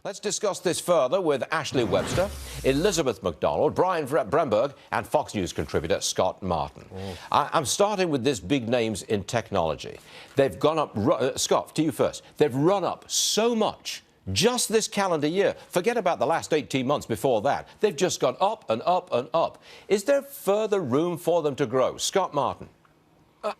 Let's discuss this further with Ashley Webster, Elizabeth McDonald, Brian Bremberg, and Fox News contributor Scott Martin. I'm starting with these big names in technology. They've gone up, Scott, to you first. They've run up so much just this calendar year. Forget about the last 18 months before that. They've just gone up and up and up. Is there further room for them to grow? Scott Martin.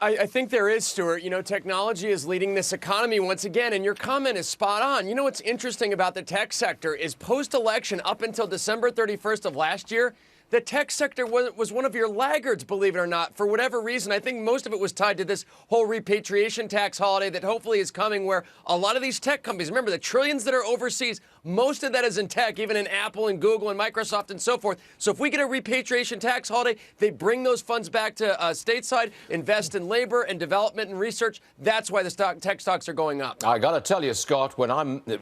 I think there is, Stuart. You know, technology is leading this economy once again, and your comment is spot on. You know what's interesting about the tech sector is post-election up until December 31st of last year, the tech sector was one of your laggards, believe it or not, for whatever reason. I think most of it was tied to this whole repatriation tax holiday that hopefully is coming, where a lot of these tech companies, remember the trillions that are overseas, most of that is in tech, even in Apple and Google and Microsoft and so forth. So if we get a repatriation tax holiday, they bring those funds back to stateside, invest in labor and development and research. That's why the tech stocks are going up. I got to tell you, Scott, when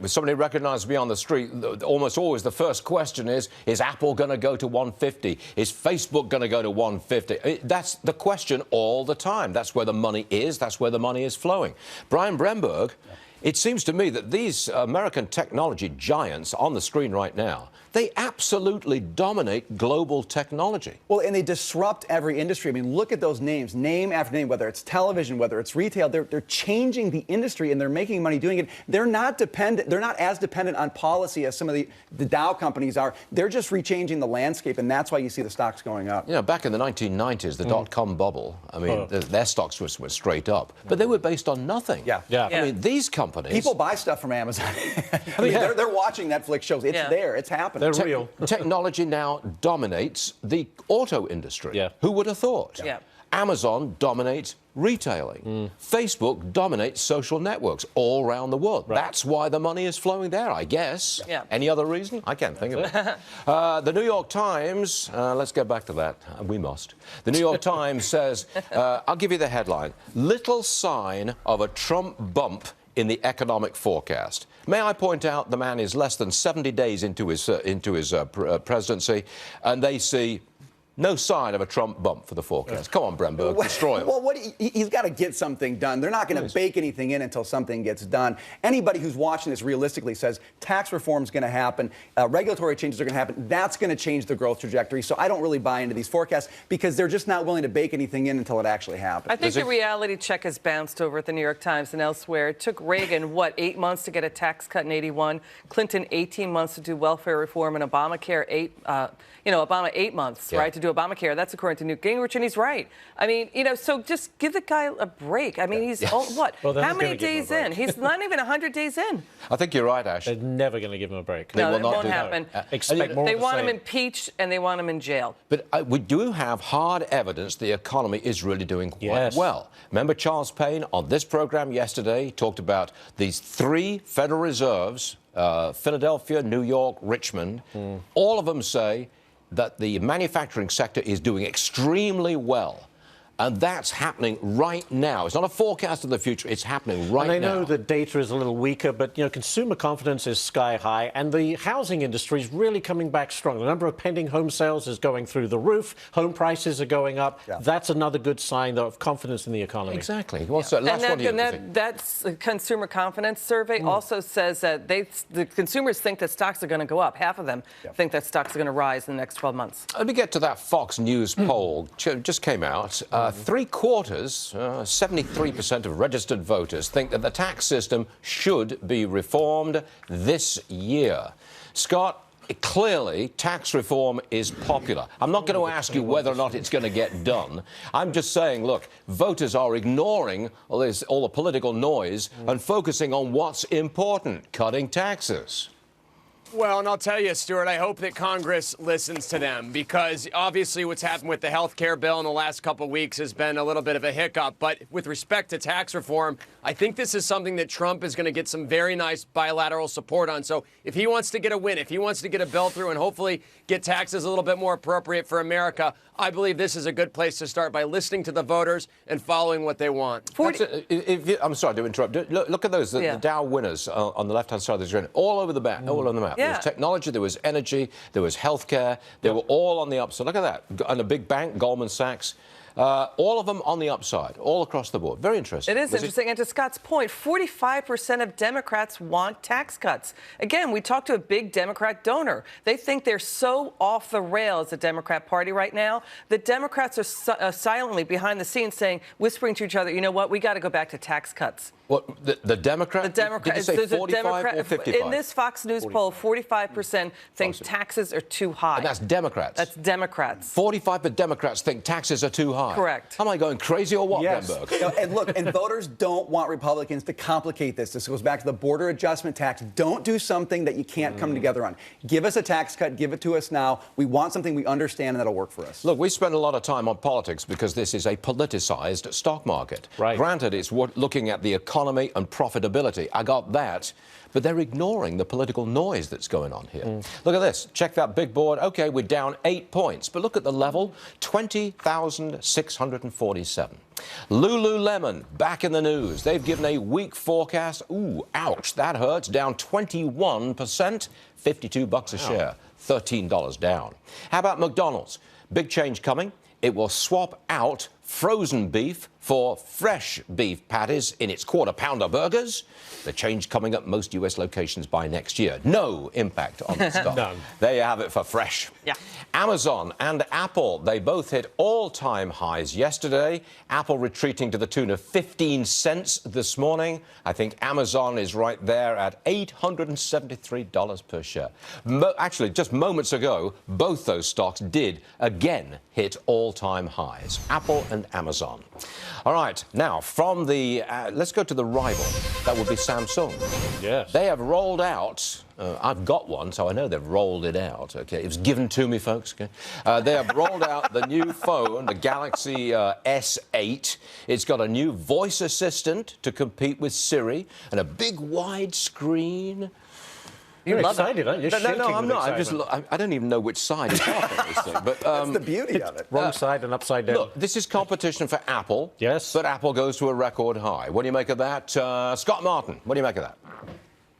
somebody recognizes me on the street, almost always the first question is Apple going to go to 150? Is Facebook going to go to 150? That's the question all the time. That's where the money is. That's where the money is flowing. Brian Bremberg, it seems to me that these American technology giants on the screen right now, they absolutely dominate global technology. Well, and they disrupt every industry. I mean, look at those names, name after name, whether it's television, whether it's retail. They're changing the industry, and they're making money doing it. They're not as dependent on policy as some of the Dow companies are. They're just rechanging the landscape, and that's why you see the stocks going up. You know, back in the 1990s, the dot-com bubble, I mean, their stocks were straight up, but they were based on nothing. Yeah. I mean, these companies... People buy stuff from Amazon. I mean, they're watching Netflix shows. It's there. It's happening. They're real. Technology now dominates the auto industry. Yeah. Who would have thought? Yeah. Amazon dominates retailing. Facebook dominates social networks all around the world. Right. That's why the money is flowing there, I guess. Yeah. Any other reason? I can't think of it. The New York Times, let's get back to that. We must. The New York Times says, I'll give you the headline, little sign of a Trump bump in the economic forecast. May I point out the man is less than 70 days into his presidency, and they see no sign of a Trump bump for the forecast. Come on, Bremberg, destroy him. Well, he's got to get something done. They're not going to bake anything in until something gets done. Anybody who's watching this realistically says tax reform is going to happen, regulatory changes are going to happen. That's going to change the growth trajectory. So I don't really buy into these forecasts because they're just not willing to bake anything in until it actually happens. I think the reality check has bounced over at the New York Times and elsewhere. It took Reagan, 8 months to get a tax cut in '81, Clinton 18 months to do welfare reform, and Obamacare 8 months, right, to do Obamacare. That's according to Newt Gingrich, and he's right. I mean, so just give the guy a break. I mean, he's, what? Well, how many days in? He's not even 100 days in. I think you're right, Ash. They're never going to give him a break. No, it won't happen. Expect more. They want him impeached, and they want him in jail. But we do have hard evidence the economy is really doing quite well. Remember Charles Payne on this program yesterday talked about these 3 Federal Reserves, Philadelphia, New York, Richmond. All of them say that the manufacturing sector is doing extremely well. And that's happening right now. It's not a forecast of the future. It's happening right now. And I know the data is a little weaker, but, consumer confidence is sky high, and the housing industry is really coming back strong. The number of pending home sales is going through the roof. Home prices are going up. Yeah. That's another good sign of confidence in the economy. Exactly. Well, so that's a consumer confidence survey also says that the consumers think that stocks are going to go up. Half of them think that stocks are going to rise in the next 12 months. Let me get to that Fox News poll. Just came out. 3/4, 73% of registered voters think that the tax system should be reformed this year. Scott, clearly, tax reform is popular. I'm not going to ask you whether or not it's going to get done. I'm just saying, look, voters are ignoring all the political noise and focusing on what's important, cutting taxes. Well, and I'll tell you, Stuart, I hope that Congress listens to them, because obviously what's happened with the health care bill in the last couple of weeks has been a little bit of a hiccup. But with respect to tax reform, I think this is something that Trump is going to get some very nice bilateral support on. So if he wants to get a win, if he wants to get a bill through and hopefully get taxes a little bit more appropriate for America, I believe this is a good place to start by listening to the voters and following what they want. I'm sorry to interrupt. Look at those, the Dow winners on the left-hand side of the screen, all over the map. All on the map. There was technology, there was energy, there was healthcare. They were all on the upside. Look at that. And a big bank, Goldman Sachs. All of them on the upside, all across the board. Very interesting. It is interesting. And to Scott's point, 45% of Democrats want tax cuts. Again, we talked to a big Democrat donor. They think they're so off the rails, the Democrat Party right now. The Democrats are silently behind the scenes saying, whispering to each other, you know what, we got to go back to tax cuts. What, the Democrat? The Democrats. Did you say 45 or 55? In this Fox News poll, 45% think taxes are too high. And that's Democrats? That's Democrats. 45% Democrats think taxes are too high? Correct. Am I going crazy or what, yes. Brenberg? And look, and voters don't want Republicans to complicate this. This goes back to the border adjustment tax. Don't do something that you can't come together on. Give us a tax cut. Give it to us now. We want something we understand and that'll work for us. Look, we spend a lot of time on politics because this is a politicized stock market. Right. Granted, it's looking at the economy and profitability. I got that. But they're ignoring the political noise that's going on here. Look at this. Check that big board. OK, we're down 8 points. But look at the level, 20,647. Lululemon, back in the news. They've given a weak forecast. Ooh, ouch, that hurts. Down 21%, $52 a share, $13 down. How about McDonald's? Big change coming. It will swap out frozen beef for fresh beef patties in its quarter-pounder burgers. The change coming up most U.S. locations by next year. No impact on the stock. None. There you have it for fresh. Yeah. Amazon and Apple, they both hit all-time highs yesterday. Apple retreating to the tune of 15 cents this morning. I think Amazon is right there at $873 per share. Actually, just moments ago, both those stocks did again hit all-time highs. Apple and Amazon. All right, now from the, let's go to the rival. That would be Samsung. Yes. They have rolled out, I've got one, so I know they've rolled it out, okay? It was given to me, folks, okay? They have rolled out the new phone, the Galaxy S8. It's got a new voice assistant to compete with Siri and a big wide screen. You're excited, aren't you? No, I'm not. I don't even know which side is up on this thing. But that's the beauty of it. Wrong side and upside down. Look, this is competition for Apple. Yes. But Apple goes to a record high. What do you make of that? Scott Martin, what do you make of that?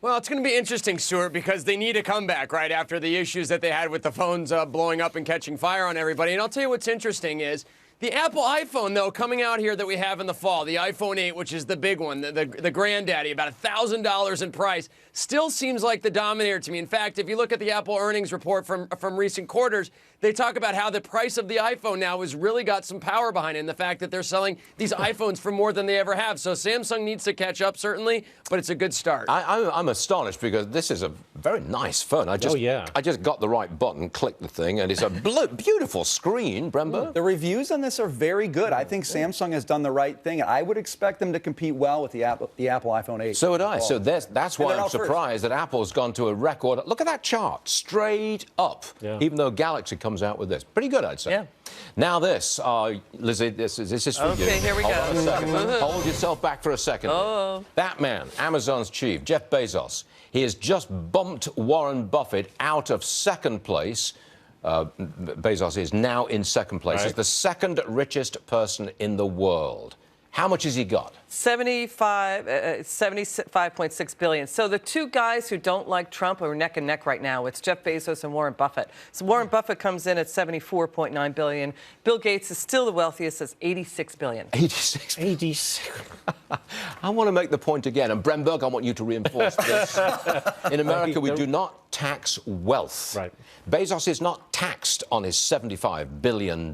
Well, it's going to be interesting, Stuart, because they need a comeback right after the issues that they had with the phones blowing up and catching fire on everybody. And I'll tell you what's interesting is the Apple iPhone, though, coming out here that we have in the fall, the iPhone 8, which is the big one, the granddaddy, about $1,000 in price, still seems like the dominator to me. In fact, if you look at the Apple earnings report from recent quarters, they talk about how the price of the iPhone now has really got some power behind it, and the fact that they're selling these iPhones for more than they ever have. So Samsung needs to catch up, certainly, but it's a good start. I'm astonished because this is a very nice phone. I just got the right button, clicked the thing, and it's a beautiful screen, Brembo. The reviews on this are very good. I think Samsung has done the right thing. I would expect them to compete well with the Apple iPhone 8. So would I. So that's why I'm surprised that Apple's gone to a record. Look at that chart, straight up, even though Galaxy comes out with this. Pretty good, I'd say. Yeah. Now this, Lizzie, this is for you. Okay, here we go. Hold on a second. Hold yourself back for a second. Oh. That man, Amazon's chief, Jeff Bezos, he has just bumped Warren Buffett out of second place. Bezos is now in second place. He's the second richest person in the world. How much has he got? 75.6 billion. So the two guys who don't like Trump are neck and neck right now. It's Jeff Bezos and Warren Buffett. So Warren Buffett comes in at 74.9 billion. Bill Gates is still the wealthiest at 86 billion. 86. I want to make the point again, and Bremberg, I want you to reinforce this. In America, we do not tax wealth. Right. Bezos is not taxed on his $75 billion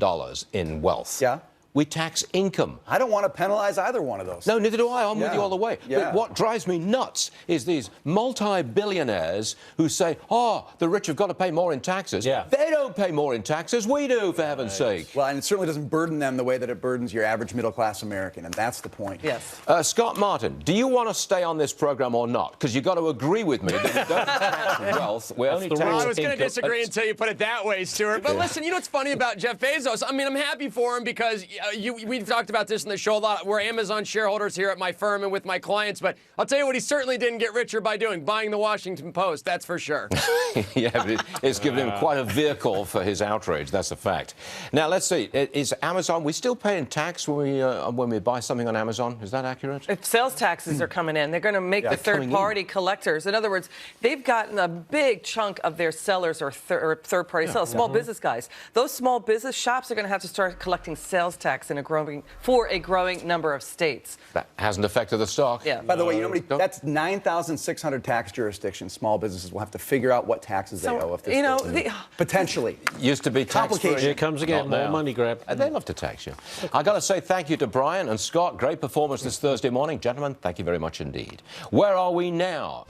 in wealth. Yeah. We tax income. I don't want to penalize either one of those. No, neither do I. I'm with you all the way. Yeah. But what drives me nuts is these multi-billionaires who say, oh, the rich have got to pay more in taxes. Yeah. They don't pay more in taxes. We do, for heaven's sake. Well, and it certainly doesn't burden them the way that it burdens your average middle-class American, and that's the point. Yes. Scott Martin, do you want to stay on this program or not? Because you've got to agree with me that we don't tax wealth. We're only taxing I was going to disagree until you put it that way, Stuart. But listen, you know what's funny about Jeff Bezos? I mean, I'm happy for him because we've talked about this in the show a lot. We're Amazon shareholders here at my firm and with my clients, but I'll tell you what he certainly didn't get richer by doing, buying the Washington Post, that's for sure. Yeah, but it's given him quite a vehicle for his outrage, that's a fact. Now, let's see, is Amazon, we still paying tax when we buy something on Amazon? Is that accurate? If sales taxes are coming in, they're going to make the third-party collectors. In other words, they've gotten a big chunk of their sellers or third-party sellers, small business guys. Those small business shops are going to have to start collecting sales tax. tax for a growing number of states. That hasn't affected the stock. Yeah. By the way, that's 9,600 tax jurisdictions. Small businesses will have to figure out what taxes they owe if this potentially. Used to be tax-free. Here comes again, more money grab. And they love to tax you. I got to say thank you to Brian and Scott. Great performance this Thursday morning. Gentlemen, thank you very much indeed. Where are we now?